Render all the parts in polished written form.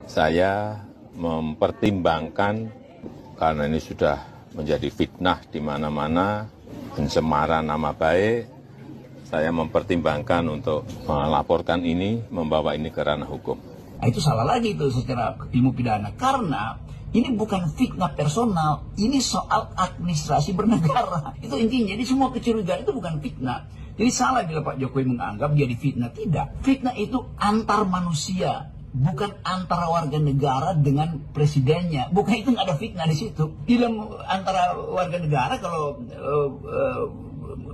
Saya mempertimbangkan karena ini sudah menjadi fitnah di mana-mana, pencemaran nama baik, saya mempertimbangkan untuk melaporkan ini, membawa ini ke ranah hukum. Nah, itu salah lagi itu secara ilmu pidana, karena ini bukan fitnah personal, ini soal administrasi bernegara. Itu intinya. Jadi semua kecurigaan itu bukan fitnah. Jadi salah bila Pak Jokowi menganggap dia difitnah. Tidak. Fitnah itu antar manusia, bukan antara warga negara dengan presidennya. Bukan, itu nggak ada fitnah di situ. Di dalam antara warga negara kalau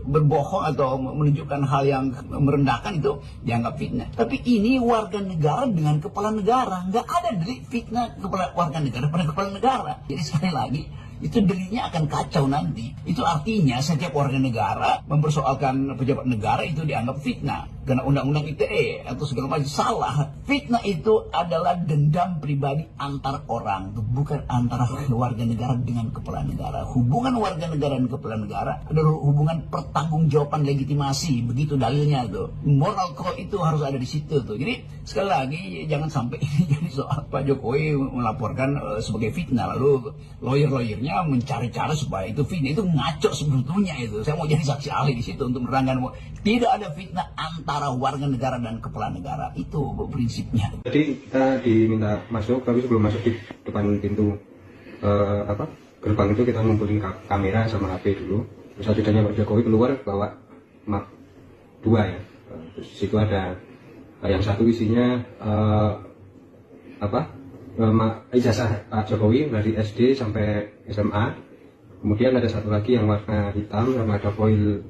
berbohong atau menunjukkan hal yang merendahkan itu dianggap fitnah. Tapi ini warga negara dengan kepala negara. Nggak ada delik fitnah warga negara pada kepala negara. Jadi sekali lagi, itu deliknya akan kacau nanti. Itu artinya setiap warga negara mempersoalkan pejabat negara itu dianggap fitnah. Karena undang-undang ITE atau segala macam salah. Fitnah itu adalah dendam pribadi antar orang, bukan antara warga negara dengan kepala negara. Hubungan warga negara dan kepala negara adalah hubungan pertanggungjawaban legitimasi. Begitu dalilnya tuh. Moral code itu harus ada di situ tuh. Jadi sekali lagi jangan sampai ini jadi soal Pak Jokowi melaporkan sebagai fitnah, lalu lawyer-lawyernya mencari cara supaya itu fitnah. Itu ngaco sebetulnya itu. Saya mau jadi saksi ahli di situ untuk menerangkan bahwa tidak ada fitnah antara warga negara dan kepala negara. Itu prinsipnya. Jadi kita diminta masuk, tapi sebelum masuk di depan pintu gerbang itu kita ngumpulin kamera sama HP dulu. Terus akhirnya Pak Jokowi keluar bawa map 2 ya. Terus di situ ada yang satu isinya ijazah Pak Jokowi dari SD sampai SMA. Kemudian ada satu lagi yang warna hitam sama ada foil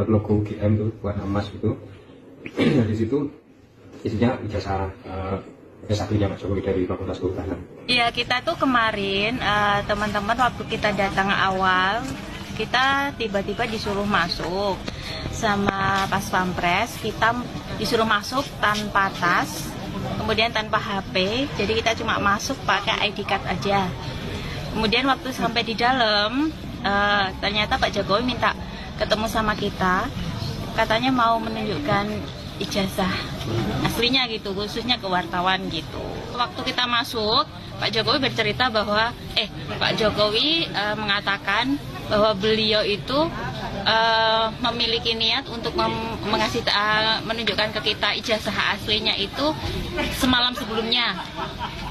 logo GM tuh warna emas gitu. Di situ isinya ijazah S1-nya Pak Jokowi dari Fakultas Kehutanan. Iya, kita tuh kemarin teman-teman waktu kita datang awal, kita tiba-tiba disuruh masuk sama Pas Pampres. Kita disuruh masuk tanpa tas, kemudian tanpa HP. Jadi kita cuma masuk pakai ID card aja. Kemudian waktu sampai di dalam, ternyata Pak Jokowi minta ketemu sama kita. Katanya mau menunjukkan ijazah aslinya gitu, khususnya ke wartawan gitu. Waktu kita masuk, Pak Jokowi bercerita bahwa Pak Jokowi mengatakan bahwa beliau itu memiliki niat untuk menunjukkan ke kita ijazah aslinya itu semalam sebelumnya.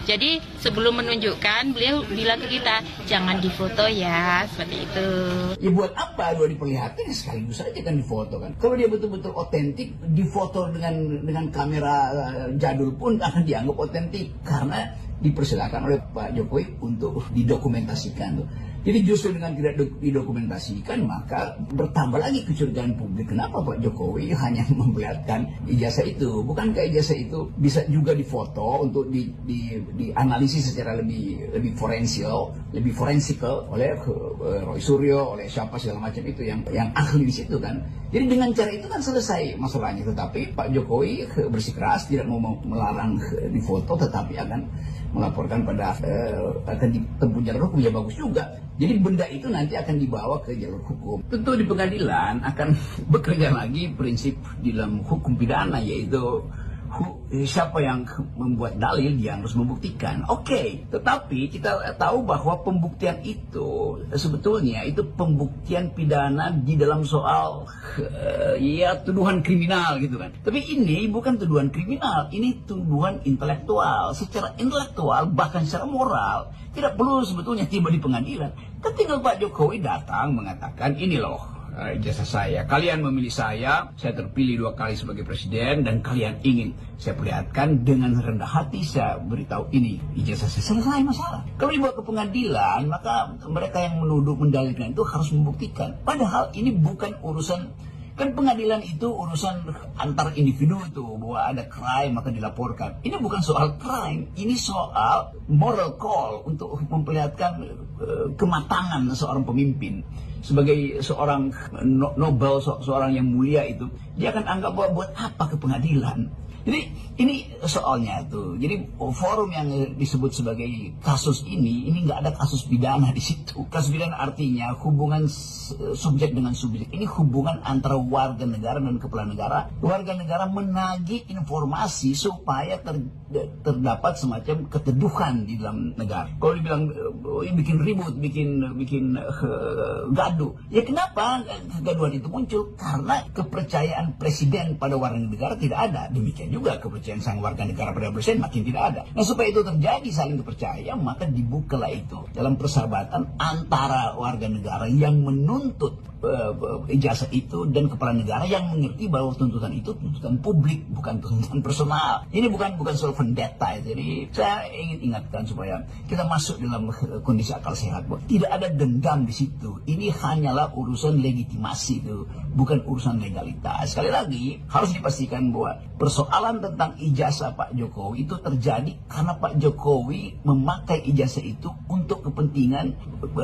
Jadi sebelum menunjukkan, beliau bilang ke kita, jangan difoto ya, seperti itu. Ya buat apa dua diperlihatkan, sekaligus saja kan difoto kan. Kalau dia betul-betul otentik, difoto dengan kamera jadul pun akan dianggap otentik. Karena dipersilakan oleh Pak Jokowi untuk didokumentasikan tuh. Jadi justru dengan tidak didokumentasikan, maka bertambah lagi kecurigaan publik. Kenapa Pak Jokowi hanya memperlihatkan ijazah itu? Bukankah ijazah itu bisa juga difoto untuk dianalisis secara lebih forensik oleh Roy Suryo, oleh siapa segala macam itu yang ahli di situ kan. Jadi dengan cara itu kan selesai masalahnya. Tetapi Pak Jokowi bersikeras tidak mau melarang difoto, tetapi akan melaporkan pada akan ditempuh jalur hukum. Ya bagus juga. Jadi benda itu nanti akan dibawa ke jalur hukum. Tentu di pengadilan akan bekerja lagi prinsip di dalam hukum pidana, yaitu siapa yang membuat dalil dia harus membuktikan. Oke, tetapi kita tahu bahwa pembuktian itu sebetulnya itu pembuktian pidana di dalam soal tuduhan kriminal gitu kan. Tapi ini bukan tuduhan kriminal, ini tuduhan intelektual. Secara intelektual bahkan secara moral tidak perlu sebetulnya tiba di pengadilan. Kan tinggal Pak Jokowi datang mengatakan, ini loh ijazah saya, kalian memilih saya terpilih 2 kali sebagai presiden dan kalian ingin saya perlihatkan dengan rendah hati, saya beritahu ini ijazah saya, selesai masalah. Kalau dibawa ke pengadilan, maka mereka yang menuduh mendalilkan itu harus membuktikan. Padahal ini bukan urusan, kan pengadilan itu urusan antar individu tuh, bahwa ada crime maka dilaporkan. Ini bukan soal crime, ini soal moral call untuk memperlihatkan kematangan seorang pemimpin. Sebagai seorang Nobel, seorang yang mulia itu, dia akan anggap bahwa buat apa ke pengadilan? Jadi ini soalnya tuh. Jadi forum yang disebut sebagai kasus ini nggak ada kasus pidana di situ. Kasus pidana artinya hubungan subjek dengan subjek. Ini hubungan antara warga negara dan kepala negara. Warga negara menagih informasi supaya terdapat semacam keteduhan di dalam negara. Kalau dibilang bikin ribut, bikin gaduh, ya kenapa kegaduhan itu muncul? Karena kepercayaan presiden pada warga negara tidak ada. Demikian juga kepercayaan sang warga negara pada presiden makin tidak ada. Nah, supaya itu terjadi saling kepercayaan, maka dibukalah itu dalam persahabatan antara warga negara yang menuntut ijazah itu dan kepala negara yang mengerti bahwa tuntutan itu tuntutan publik, bukan tuntutan personal. Ini bukan soal vendetta. Jadi saya ingin ingatkan supaya kita masuk dalam kondisi akal sehat. Tidak ada dendam di situ. Ini hanyalah urusan legitimasi itu, bukan urusan legalitas. Sekali lagi harus dipastikan bahwa persoalan tentang ijazah Pak Jokowi itu terjadi karena Pak Jokowi memakai ijazah itu untuk kepentingan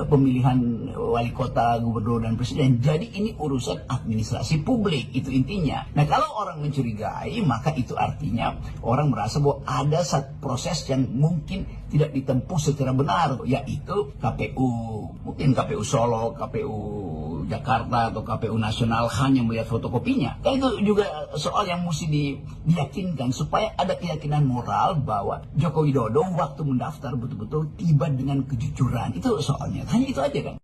pemilihan wali kota, gubernur, dan presiden. Jadi ini urusan administrasi publik, itu intinya. Nah, kalau orang mencurigai, maka itu artinya orang merasa bahwa ada satu proses yang mungkin tidak ditempuh secara benar, yaitu KPU, mungkin KPU Solo, KPU Jakarta, atau KPU Nasional hanya melihat fotokopinya. Dan itu juga soal yang mesti diyakinkan supaya ada keyakinan moral bahwa Joko Widodo waktu mendaftar betul-betul tiba dengan kejujuran. Itu soalnya, hanya itu aja kan.